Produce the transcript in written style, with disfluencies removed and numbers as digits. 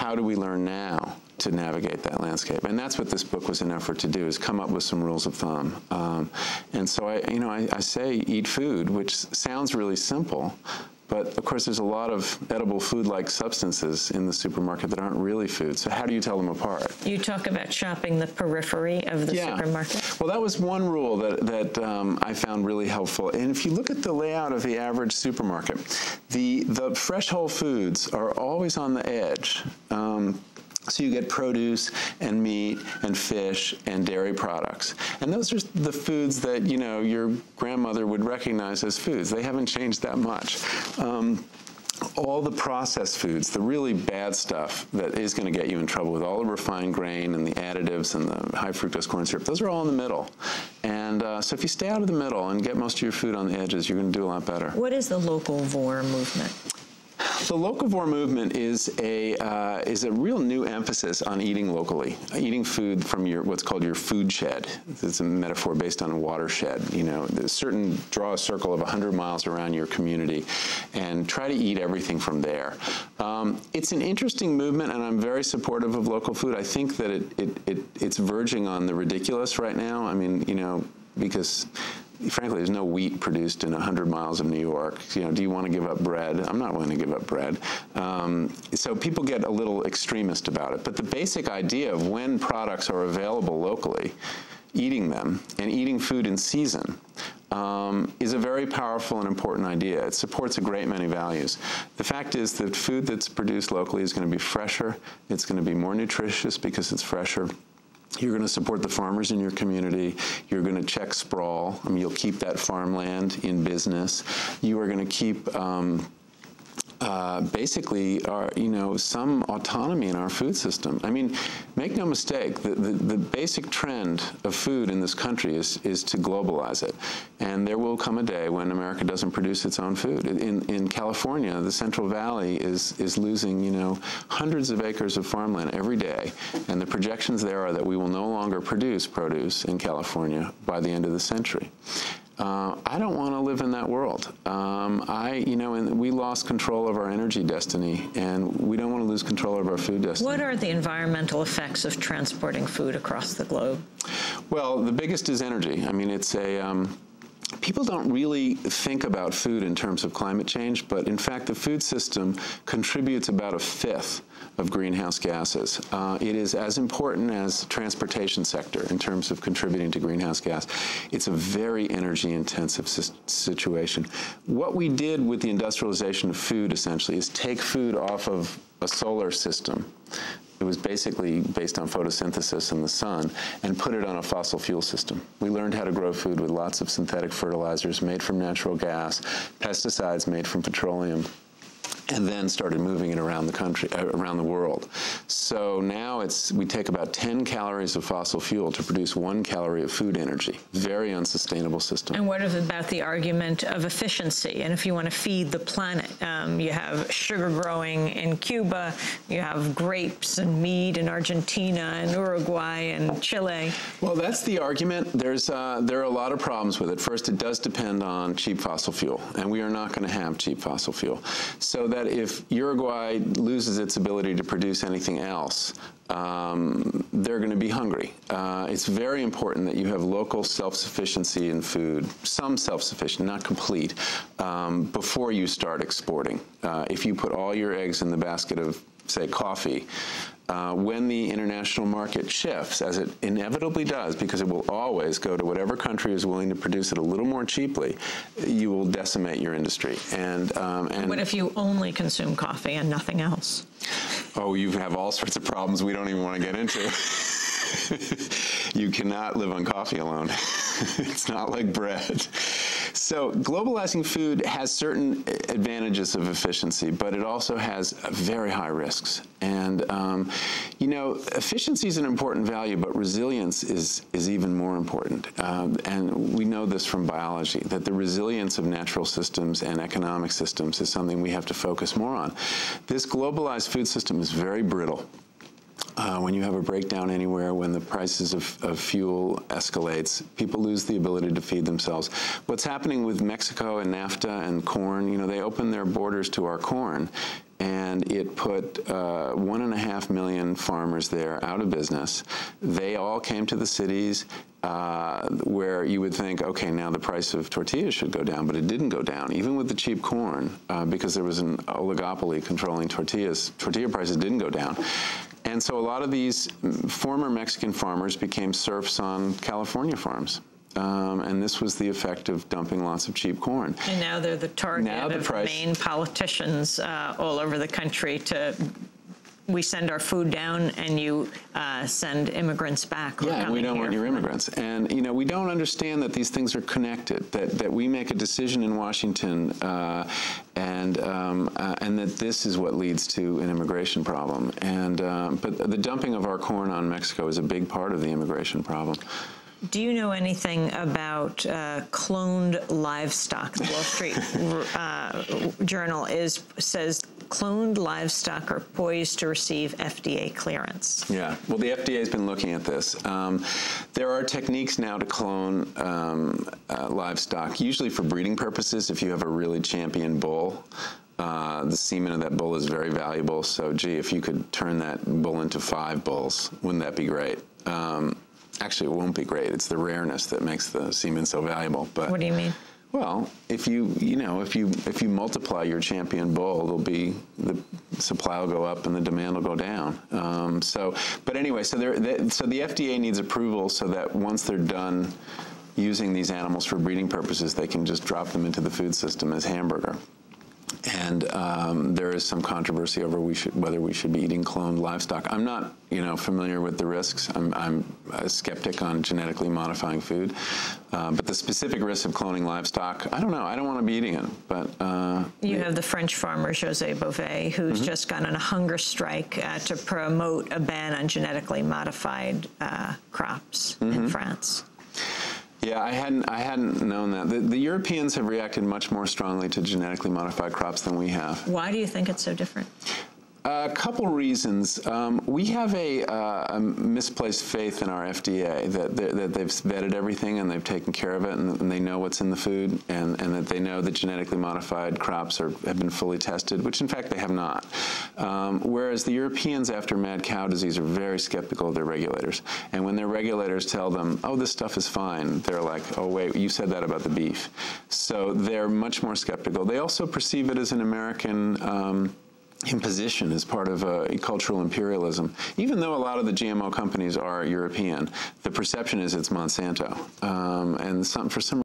how do we learn now to navigate that landscape? And that's what this book was an effort to do, is come up with some rules of thumb. And so I say eat food, which sounds really simple, but of course there's a lot of edible food-like substances in the supermarket that aren't really food. So how do you tell them apart? You talk about shopping the periphery of the supermarket. Well, that was one rule that I found really helpful. And if you look at the layout of the average supermarket, the fresh whole foods are always on the edge. So you get produce and meat and fish and dairy products. And those are the foods that, you know, your grandmother would recognize as foods. They haven't changed that much. All the processed foods, the really bad stuff that is going to get you in trouble with all the refined grain and the additives and the high fructose corn syrup, those are all in the middle. And so if you stay out of the middle and get most of your food on the edges, you're going to do a lot better. What is the locavore movement? The locavore movement is a real new emphasis on eating locally, eating food from what's called your food shed. It's a metaphor based on a watershed. You know, draw a circle of 100 miles around your community and try to eat everything from there. It's an interesting movement, and I'm very supportive of local food. I think that it's verging on the ridiculous right now. I mean, you know, because frankly, there's no wheat produced in 100 miles of New York. You know, do you want to give up bread? I'm not willing to give up bread. So people get a little extremist about it. But the basic idea of when products are available locally, eating them and eating food in season is a very powerful and important idea. It supports a great many values. The fact is that food that's produced locally is going to be fresher. It's going to be more nutritious because it's fresher. You're going to support the farmers in your community. You're going to check sprawl. I mean, you'll keep that farmland in business. You are going to keep basically, you know, some autonomy in our food system. I mean, make no mistake, the basic trend of food in this country is to globalize it. And there will come a day when America doesn't produce its own food. In California, the Central Valley is losing, you know, hundreds of acres of farmland every day. And the projections there are that we will no longer produce produce in California by the end of the century. I don't want to live in that world. You know, and we lost control of our energy destiny, and we don't want to lose control of our food destiny. What are the environmental effects of transporting food across the globe? Well, the biggest is energy. I mean, it's people don't really think about food in terms of climate change, but in fact, the food system contributes about 1/5 of greenhouse gases. It is as important as the transportation sector in terms of contributing to greenhouse gas. It's a very energy-intensive situation. What we did with the industrialization of food, essentially, is take food off of a solar system. It was basically based on photosynthesis in the sun, and put it on a fossil fuel system. We learned how to grow food with lots of synthetic fertilizers made from natural gas, pesticides made from petroleum, and then started moving it around the country, around the world. So now we take about 10 calories of fossil fuel to produce 1 calorie of food energy. Very unsustainable system. And what about the argument of efficiency? And if you want to feed the planet, you have sugar growing in Cuba, you have grapes and meat in Argentina and Uruguay and Chile. Well, that's the argument. There are a lot of problems with it. First, it does depend on cheap fossil fuel, and we are not going to have cheap fossil fuel. So that if Uruguay loses its ability to produce anything else, they're going to be hungry. It's very important that you have local self-sufficiency in food, some self-sufficient, not complete, before you start exporting. If you put all your eggs in the basket of, say, coffee, when the international market shifts, as it inevitably does, because it will always go to whatever country is willing to produce it a little more cheaply, you will decimate your industry. And what if you only consume coffee and nothing else? Oh, you have all sorts of problems we don't even want to get into. You cannot live on coffee alone. It's not like bread. So globalizing food has certain advantages of efficiency, but it also has very high risks. And, you know, efficiency is an important value, but resilience is even more important. And we know this from biology, that the resilience of natural systems and economic systems is something we have to focus more on. This globalized food system is very brittle. When you have a breakdown anywhere, when the prices of fuel escalates, people lose the ability to feed themselves. What's happening with Mexico and NAFTA and corn, you know, they open their borders to our corn, and it put 1.5 million farmers there out of business. They all came to the cities, where you would think, okay, now the price of tortillas should go down, but it didn't go down, even with the cheap corn, because there was an oligopoly controlling tortillas. Tortilla prices didn't go down. And so a lot of these former Mexican farmers became serfs on California farms. And this was the effect of dumping lots of cheap corn. And now they're the target of main politicians all over the country to, we send our food down and you send immigrants back. Yeah, and we don't want your immigrants. And, you know, we don't understand that these things are connected, that we make a decision in Washington and that this is what leads to an immigration problem. And, but the dumping of our corn on Mexico is a big part of the immigration problem. Do you know anything about cloned livestock? The Wall Street Journal says cloned livestock are poised to receive FDA clearance. Yeah, well, the FDA has been looking at this. There are techniques now to clone livestock, usually for breeding purposes. If you have a really champion bull, the semen of that bull is very valuable. So, gee, if you could turn that bull into 5 bulls, wouldn't that be great? Actually, it won't be great. It's the rareness that makes the semen so valuable. But what do you mean? Well, if you multiply your champion bull, the supply will go up and the demand will go down. But anyway, so the FDA needs approval so that once they're done using these animals for breeding purposes, they can just drop them into the food system as hamburger. And there is some controversy over whether we should be eating cloned livestock. I'm not, familiar with the risks. I'm a skeptic on genetically modifying food, but the specific risks of cloning livestock, I don't know. I don't want to be eating it. But you have the French farmer José Bové, who's just gone on a hunger strike to promote a ban on genetically modified crops in France. Yeah, I hadn't known that. The Europeans have reacted much more strongly to genetically modified crops than we have. Why do you think it's so different? A couple reasons. We have a misplaced faith in our FDA that they've vetted everything and they've taken care of it and they know what's in the food and that they know that genetically modified crops have been fully tested, which in fact they have not. Whereas the Europeans, after mad cow disease, are very skeptical of their regulators. And when their regulators tell them, oh, this stuff is fine, they're like, oh, wait, you said that about the beef. So they're much more skeptical. They also perceive it as an American imposition as part of cultural imperialism. Even though a lot of the GMO companies are European, the perception is it's Monsanto. And for some